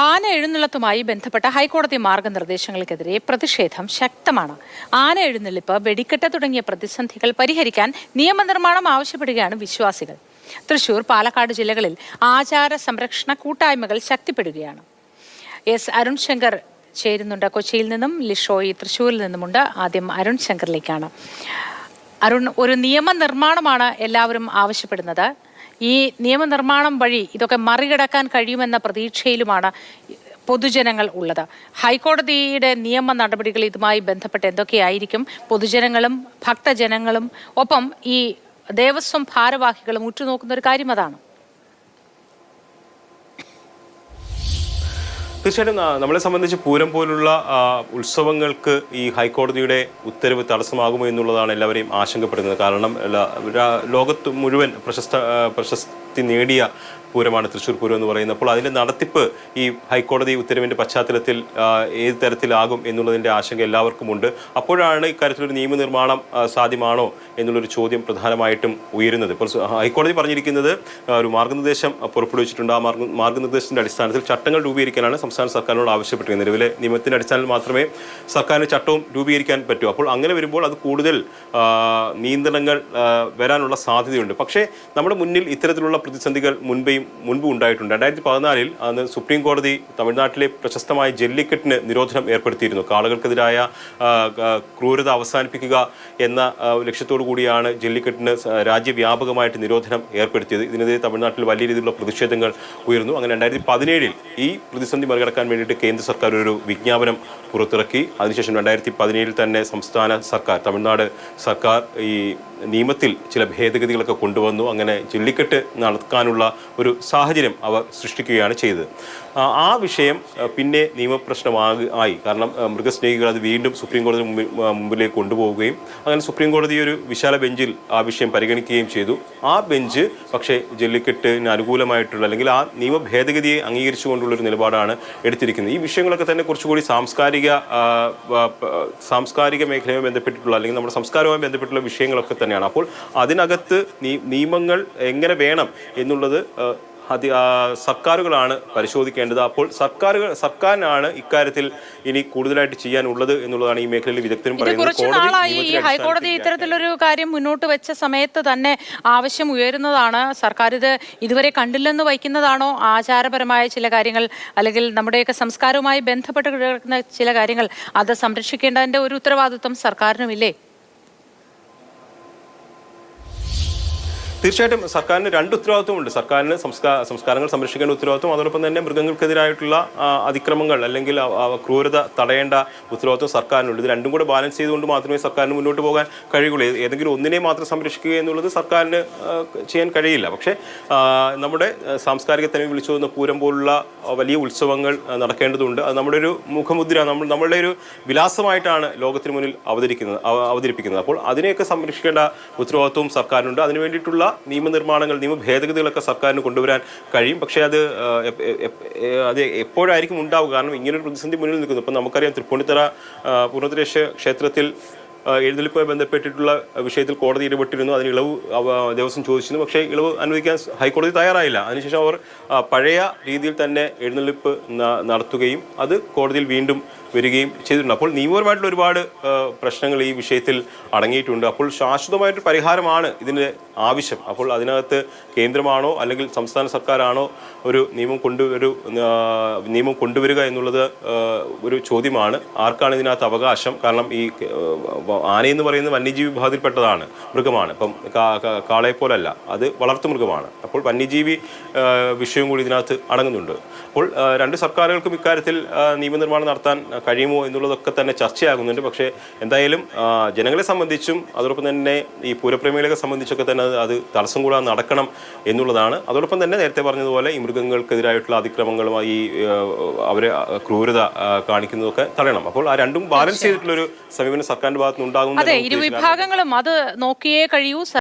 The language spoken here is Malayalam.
ആന എഴുന്നള്ളത്തുമായി ബന്ധപ്പെട്ട ഹൈക്കോടതി മാർഗനിർദ്ദേശങ്ങൾക്കെതിരെ പ്രതിഷേധം ശക്തമാണ്. ആന എഴുന്നള്ളിപ്പ്, വെടിക്കെട്ട് തുടങ്ങിയ പ്രതിസന്ധികൾ പരിഹരിക്കാൻ നിയമനിർമ്മാണം ആവശ്യപ്പെടുകയാണ് വിശ്വാസികൾ. തൃശൂർ, പാലക്കാട് ജില്ലകളിൽ ആചാര സംരക്ഷണ കൂട്ടായ്മകൾ ശക്തിപ്പെടുകയാണ്. അരുൺ ശങ്കർ ചേരുന്നുണ്ട് കൊച്ചിയിൽ നിന്നും, ലിഷോയി തൃശൂരിൽ നിന്നുമുണ്ട്. ആദ്യം അരുൺ ശങ്കറിലേക്കാണ്. അരുൺ, ഒരു നിയമനിർമ്മാണമാണ് എല്ലാവരും ആവശ്യപ്പെടുന്നത്. ഈ നിയമനിർമ്മാണം വഴി ഇതൊക്കെ മറികടക്കാൻ കഴിയുമെന്ന പ്രതീക്ഷയിലുമാണ് പൊതുജനങ്ങൾ ഉള്ളത്. ഹൈക്കോടതിയുടെ നിയമ നടപടികൾ ഇതുമായി ബന്ധപ്പെട്ട് എന്തൊക്കെയായിരിക്കും? പൊതുജനങ്ങളും ഭക്തജനങ്ങളും ഒപ്പം ഈ ദേവസ്വം ഭാരവാഹികളും ഉറ്റുനോക്കുന്ന ഒരു കാര്യം അതാണ്. തീർച്ചയായിട്ടും നമ്മളെ സംബന്ധിച്ച് പൂരം പോലുള്ള ഉത്സവങ്ങൾക്ക് ഈ ഹൈക്കോടതിയുടെ ഉത്തരവ് തടസ്സമാകുമോ എന്നുള്ളതാണ് എല്ലാവരെയും ആശങ്കപ്പെടുന്നത്. കാരണം ലോകത്ത് മുഴുവൻ പ്രശസ്തി നേടിയ പൂരമാണ് തൃശ്ശൂർ പൂരം എന്ന് പറയുന്നത്. അപ്പോൾ അതിൻ്റെ നടത്തിപ്പ് ഈ ഹൈക്കോടതി ഉത്തരവിൻ്റെ പശ്ചാത്തലത്തിൽ ഏത് തരത്തിലാകും എന്നുള്ളതിൻ്റെ ആശങ്ക എല്ലാവർക്കും ഉണ്ട്. അപ്പോഴാണ് ഇക്കാര്യത്തിലൊരു നിയമനിർമ്മാണം സാധ്യമാണോ എന്നുള്ളൊരു ചോദ്യം പ്രധാനമായിട്ടും ഉയരുന്നത്. ഇപ്പോൾ ഹൈക്കോടതി പറഞ്ഞിരിക്കുന്നത് ഒരു മാർഗ്ഗനിർദ്ദേശം പുറപ്പെടുവിച്ചിട്ടുണ്ട്. ആ മാർഗ്ഗനിർദ്ദേശത്തിൻ്റെ അടിസ്ഥാനത്തിൽ ചട്ടങ്ങൾ രൂപീകരിക്കാനാണ് സംസ്ഥാന സർക്കാരിനോട് ആവശ്യപ്പെട്ടിരിക്കുന്നത്. നിലവിലെ നിയമത്തിൻ്റെ അടിസ്ഥാനത്തിൽ മാത്രമേ സർക്കാരിന് ചട്ടവും രൂപീകരിക്കാൻ പറ്റൂ. അപ്പോൾ അങ്ങനെ വരുമ്പോൾ അത് കൂടുതൽ നിയന്ത്രണങ്ങൾ വരാനുള്ള സാധ്യതയുണ്ട്. പക്ഷേ നമ്മുടെ മുന്നിൽ ഇത്തരത്തിലുള്ള പ്രതിസന്ധികൾ മുൻപ് ഉണ്ടായിട്ടുണ്ട്. 2014 അന്ന് സുപ്രീം കോടതി തമിഴ്നാട്ടിലെ പ്രശസ്തമായ ജല്ലിക്കെട്ടിന് നിരോധനം ഏർപ്പെടുത്തിയിരുന്നു. കാളകൾക്കെതിരായ ക്രൂരത അവസാനിപ്പിക്കുക എന്ന ലക്ഷ്യത്തോടു കൂടിയാണ് ജല്ലിക്കെട്ടിന് രാജ്യവ്യാപകമായിട്ട് നിരോധനം ഏർപ്പെടുത്തിയത്. ഇതിനെതിരെ തമിഴ്നാട്ടിൽ വലിയ രീതിയിലുള്ള പ്രതിഷേധങ്ങൾ ഉയർന്നു. അങ്ങനെ 2017 ഈ പ്രതിസന്ധി മറികടക്കാൻ വേണ്ടിയിട്ട് കേന്ദ്ര സർക്കാർ ഒരു വിജ്ഞാപനം പുറത്തിറക്കി. അതിനുശേഷം 2017 തന്നെ സംസ്ഥാന സർക്കാർ, തമിഴ്നാട് സർക്കാർ ഈ നിയമത്തിൽ ചില ഭേദഗതികളൊക്കെ കൊണ്ടുവന്നു. അങ്ങനെ ജല്ലിക്കെട്ട് നടക്കാനുള്ള ഒരു സാഹചര്യം അവർ സൃഷ്ടിക്കുകയാണ് ചെയ്തത്. ആ വിഷയം പിന്നെ നിയമപ്രശ്നമായി. കാരണം മൃഗസ്നേഹികൾ അത് വീണ്ടും സുപ്രീം കോടതി മുമ്പിലേക്ക് കൊണ്ടുപോവുകയും അങ്ങനെ സുപ്രീം കോടതി ഒരു വിശാല ബെഞ്ചിൽ ആ വിഷയം പരിഗണിക്കുകയും ചെയ്തു. ആ ബെഞ്ച് പക്ഷേ ജല്ലിക്കെട്ടിന് അനുകൂലമായിട്ടുള്ള അല്ലെങ്കിൽ ആ നിയമ ഭേദഗതിയെ അംഗീകരിച്ചുകൊണ്ടുള്ളൊരു നിലപാടാണ് എടുത്തിരിക്കുന്നത്. ഈ വിഷയങ്ങളൊക്കെ തന്നെ കുറച്ചുകൂടി സാംസ്കാരിക മേഖലയുമായി ബന്ധപ്പെട്ടിട്ടുള്ള അല്ലെങ്കിൽ നമ്മുടെ സംസ്കാരവുമായി ബന്ധപ്പെട്ടുള്ള വിഷയങ്ങളൊക്കെ തന്നെയാണ്. അപ്പോൾ അതിനകത്ത് നിയമങ്ങൾ എങ്ങനെ വേണം എന്നുള്ളത് സർക്കാരുകളാണ് പരിശോധിക്കേണ്ടത്. അപ്പോൾ സർക്കാരിനാണ് ഇക്കാര്യത്തിൽ ഇനി കൂടുതലായിട്ട് ചെയ്യാനുള്ളത് എന്നുള്ളതാണ് ഈ മേഖലയിൽ വിദഗ്ധരും പറയുന്നത്. ഹൈക്കോടതി ഇത്തരത്തിലൊരു കാര്യം മുന്നോട്ട് വെച്ച സമയത്ത് തന്നെ ആവശ്യം ഉയരുന്നതാണ്. സർക്കാർ ഇത് ഇതുവരെ കണ്ടില്ലെന്ന് വയ്ക്കുന്നതാണോ? ആചാരപരമായ ചില കാര്യങ്ങൾ അല്ലെങ്കിൽ നമ്മുടെയൊക്കെ സംസ്കാരവുമായി ബന്ധപ്പെട്ട് കിടക്കുന്ന ചില കാര്യങ്ങൾ അത് സംരക്ഷിക്കേണ്ടതിന്റെ ഒരു ഉത്തരവാദിത്വം സർക്കാരിനുമില്ലേ? തീർച്ചയായിട്ടും സർക്കാരിന് രണ്ട് ഉത്തരവാദിത്വമുണ്ട്. സർക്കാരിന് സംസ്കാരങ്ങൾ സംരക്ഷിക്കേണ്ട ഉത്തരവാദിത്വം, അതോടൊപ്പം തന്നെ മൃഗങ്ങൾക്കെതിരായിട്ടുള്ള അതിക്രമങ്ങൾ അല്ലെങ്കിൽ ക്രൂരത തടയേണ്ട ഉത്തരവാദിത്വം സർക്കാരിനുണ്ട്. ഇത് രണ്ടും കൂടെ ബാലൻസ് ചെയ്തുകൊണ്ട് മാത്രമേ സർക്കാരിന് മുന്നോട്ട് പോകാൻ കഴിയുള്ളൂ. ഏതെങ്കിലും ഒന്നിനെ മാത്രം സംരക്ഷിക്കുക എന്നുള്ളത് സർക്കാരിന് ചെയ്യാൻ കഴിയില്ല. പക്ഷേ നമ്മുടെ സാംസ്കാരിക തനിമ വിളിച്ചു വന്ന പൂരം പോലുള്ള വലിയ ഉത്സവങ്ങൾ നടക്കേണ്ടതുണ്ട്. അത് നമ്മുടെ ഒരു മുഖമുദ്ര, നമ്മളുടെ ഒരു വിലാസമായിട്ടാണ് ലോകത്തിന് മുന്നിൽ അവതരിപ്പിക്കുന്നത്. അപ്പോൾ അതിനെയൊക്കെ സംരക്ഷിക്കേണ്ട ഉത്തരവാദിത്വവും സർക്കാരിനുണ്ട്. അതിനു വേണ്ടിയിട്ടുള്ള നിയമനിർമ്മാണങ്ങൾ, നിയമ ഭേദഗതികളൊക്കെ സർക്കാരിന് കൊണ്ടുവരാൻ കഴിയും. പക്ഷേ അത് എപ്പോഴായിരിക്കും ഉണ്ടാവുക? കാരണം ഇങ്ങനൊരു പ്രതിസന്ധി മുന്നിൽ നിൽക്കുന്നു. ഇപ്പം നമുക്കറിയാം, തൃപ്പൂണിത്തറ പൂർണ്ണത്രേശ്വര ക്ഷേത്രത്തിൽ എഴുന്നള്ളിപ്പുമായി ബന്ധപ്പെട്ടിട്ടുള്ള വിഷയത്തിൽ കോടതി ഇടപെട്ടിരുന്നു. അതിന് ഇളവ് ദേവസ്വം ചോദിച്ചിരുന്നു. പക്ഷേ ഇളവ് അനുവദിക്കാൻ ഹൈക്കോടതി തയ്യാറായില്ല. അതിനുശേഷം അവർ പഴയ രീതിയിൽ തന്നെ എഴുന്നള്ളിപ്പ് നടത്തുകയും അത് കോടതിയിൽ വീണ്ടും വരികയും ചെയ്തിട്ടുണ്ട്. അപ്പോൾ നിയമപരമായിട്ടുള്ള ഒരുപാട് പ്രശ്നങ്ങൾ ഈ വിഷയത്തിൽ അടങ്ങിയിട്ടുണ്ട്. അപ്പോൾ ശാശ്വതമായിട്ടൊരു പരിഹാരമാണ് ഇതിൻ്റെ ആവശ്യം. അപ്പോൾ അതിനകത്ത് കേന്ദ്രമാണോ അല്ലെങ്കിൽ സംസ്ഥാന സർക്കാരാണോ ഒരു നിയമം കൊണ്ടുവരിക എന്നുള്ളത് ഒരു ചോദ്യമാണ്. ആർക്കാണ് ഇതിനകത്ത് അവകാശം? കാരണം ഈ ആനയെന്ന് പറയുന്നത് വന്യജീവി വിഭാഗത്തിൽപ്പെട്ടതാണ്, മൃഗമാണ്. ഇപ്പം കാളയെ പോലല്ല, അത് വളർത്തു മൃഗമാണ്. അപ്പോൾ വന്യജീവി വിഷയം കൂടി ഇതിനകത്ത് അടങ്ങുന്നുണ്ട്. അപ്പോൾ രണ്ട് സർക്കാരുകൾക്കും ഇക്കാര്യത്തിൽ നിയമനിർമ്മാണം നടത്താൻ കഴിയുമോ എന്നുള്ളതൊക്കെ തന്നെ ചർച്ചയാകുന്നുണ്ട്. പക്ഷേ എന്തായാലും ജനങ്ങളെ സംബന്ധിച്ചും അതോടൊപ്പം തന്നെ ഈ പൂരപ്രേമികളെ സംബന്ധിച്ചൊക്കെ തന്നെ അത് തടസ്സം കൂടാതെ നടക്കണം എന്നുള്ളതാണ്. അതോടൊപ്പം തന്നെ നേരത്തെ പറഞ്ഞതുപോലെ ഈ മൃഗങ്ങൾക്കെതിരായിട്ടുള്ള അതിക്രമങ്ങളുമായി അവരെ ക്രൂരത കാണിക്കുന്നതൊക്കെ തടയണം. അപ്പോൾ ആ രണ്ടും ബാലൻസ് ചെയ്തിട്ടുള്ളൊരു സമീപനം സർക്കാരിന്റെ ഭാഗത്തുനിന്ന് ഉണ്ടാകും. അതെ, ഇരു വിഭാഗങ്ങളും അത് നോക്കിയേ കഴിയൂ.